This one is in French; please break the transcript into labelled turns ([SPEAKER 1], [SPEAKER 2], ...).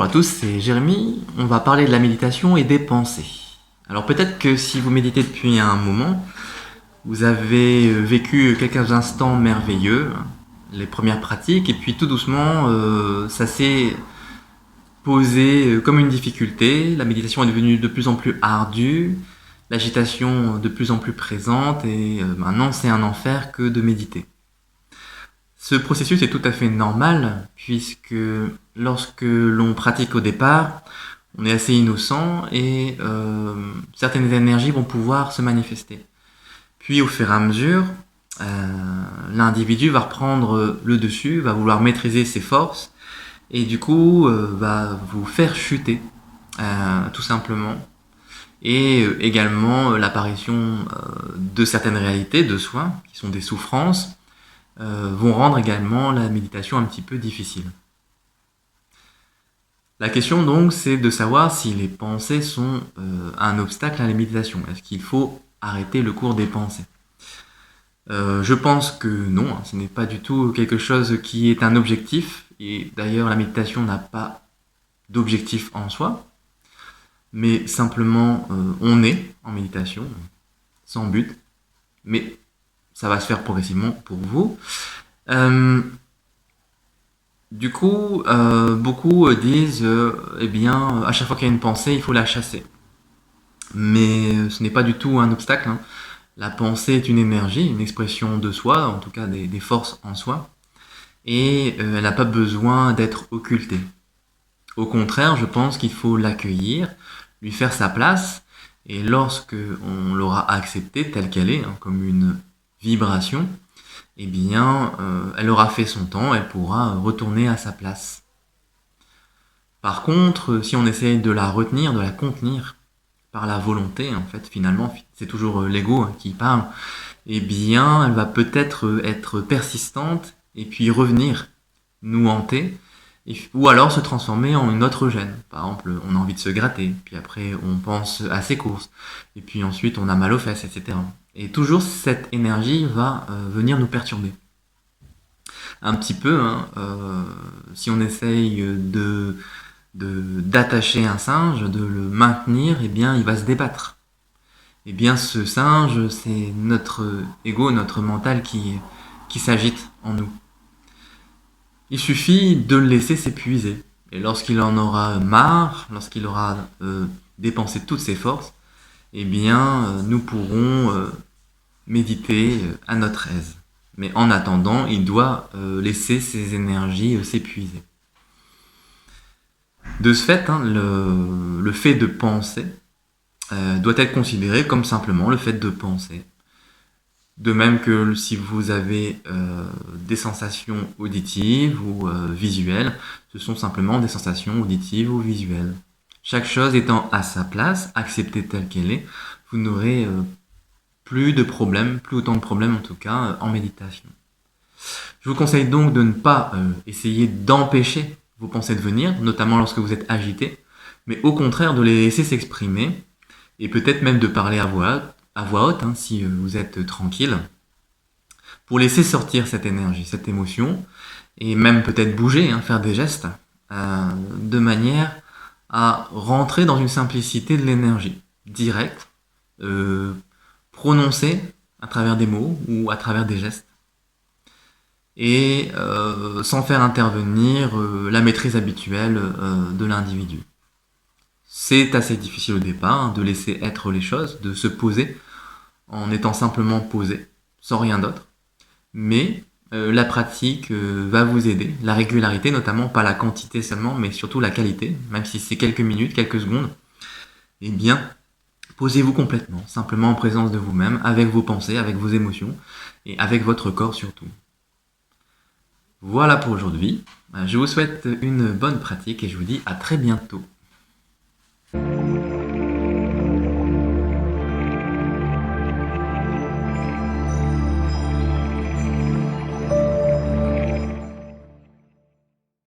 [SPEAKER 1] Bonjour à tous, c'est Jérémy. On va parler de la méditation et des pensées. Alors peut-être que si vous méditez depuis un moment, vous avez vécu quelques instants merveilleux, les premières pratiques, et puis tout doucement, ça s'est posé comme une difficulté. La méditation est devenue de plus en plus ardue, l'agitation de plus en plus présente, et maintenant c'est un enfer que de méditer. Ce processus est tout à fait normal, puisque lorsque l'on pratique au départ, on est assez innocent et certaines énergies vont pouvoir se manifester. Puis au fur et à mesure, l'individu va reprendre le dessus, va vouloir maîtriser ses forces et du coup va vous faire chuter, tout simplement. Et également l'apparition de certaines réalités de soi, qui sont des souffrances, vont rendre également la méditation un petit peu difficile. La question donc, c'est de savoir si les pensées sont un obstacle à la méditation. Est-ce qu'il faut arrêter le cours des pensées ? Je pense que non, ce n'est pas du tout quelque chose qui est un objectif, et d'ailleurs la méditation n'a pas d'objectif en soi, mais simplement on est en méditation, sans but, mais ça va se faire progressivement pour vous. Du coup, beaucoup disent, à chaque fois qu'il y a une pensée, il faut la chasser. Mais ce n'est pas du tout un obstacle, hein. La pensée est une énergie, une expression de soi, en tout cas des forces en soi, et elle n'a pas besoin d'être occultée. Au contraire, je pense qu'il faut l'accueillir, lui faire sa place, et lorsque on l'aura acceptée telle qu'elle est, hein, comme une vibration, eh bien, elle aura fait son temps, elle pourra retourner à sa place. Par contre, si on essaye de la retenir, de la contenir par la volonté, en fait, finalement, c'est toujours l'ego qui parle, eh bien, elle va peut-être être persistante et puis revenir nous hanter, ou alors se transformer en une autre gêne. Par exemple, on a envie de se gratter, puis après on pense à ses courses, et puis ensuite on a mal aux fesses, etc. Et toujours cette énergie va venir nous perturber. Un petit peu, hein, si on essaye d'attacher un singe, de le maintenir, eh bien il va se débattre. Eh bien ce singe, c'est notre ego, notre mental qui s'agite en nous. Il suffit de le laisser s'épuiser. Et lorsqu'il en aura marre, lorsqu'il aura dépensé toutes ses forces, eh bien nous pourrons méditer à notre aise. Mais en attendant, il doit laisser ses énergies s'épuiser. De ce fait, hein, le fait de penser doit être considéré comme simplement le fait de penser. De même que si vous avez des sensations auditives ou visuelles, ce sont simplement des sensations auditives ou visuelles. Chaque chose étant à sa place, acceptée telle qu'elle est, vous n'aurez plus de problèmes, plus autant de problèmes en tout cas en méditation. Je vous conseille donc de ne pas essayer d'empêcher vos pensées de venir, notamment lorsque vous êtes agité, mais au contraire de les laisser s'exprimer, et peut-être même de parler à voix haute, hein, si vous êtes tranquille, pour laisser sortir cette énergie, cette émotion, et même peut-être bouger, hein, faire des gestes, de manière à rentrer dans une simplicité de l'énergie, directe, prononcée à travers des mots ou à travers des gestes, et sans faire intervenir la maîtrise habituelle de l'individu. C'est assez difficile au départ, hein, de laisser être les choses, de se poser en étant simplement posé, sans rien d'autre. Mais la pratique va vous aider, la régularité notamment, pas la quantité seulement, mais surtout la qualité, même si c'est quelques minutes, quelques secondes. Eh bien, posez-vous complètement, simplement en présence de vous-même, avec vos pensées, avec vos émotions, et avec votre corps surtout. Voilà pour aujourd'hui. Je vous souhaite une bonne pratique et je vous dis à très bientôt.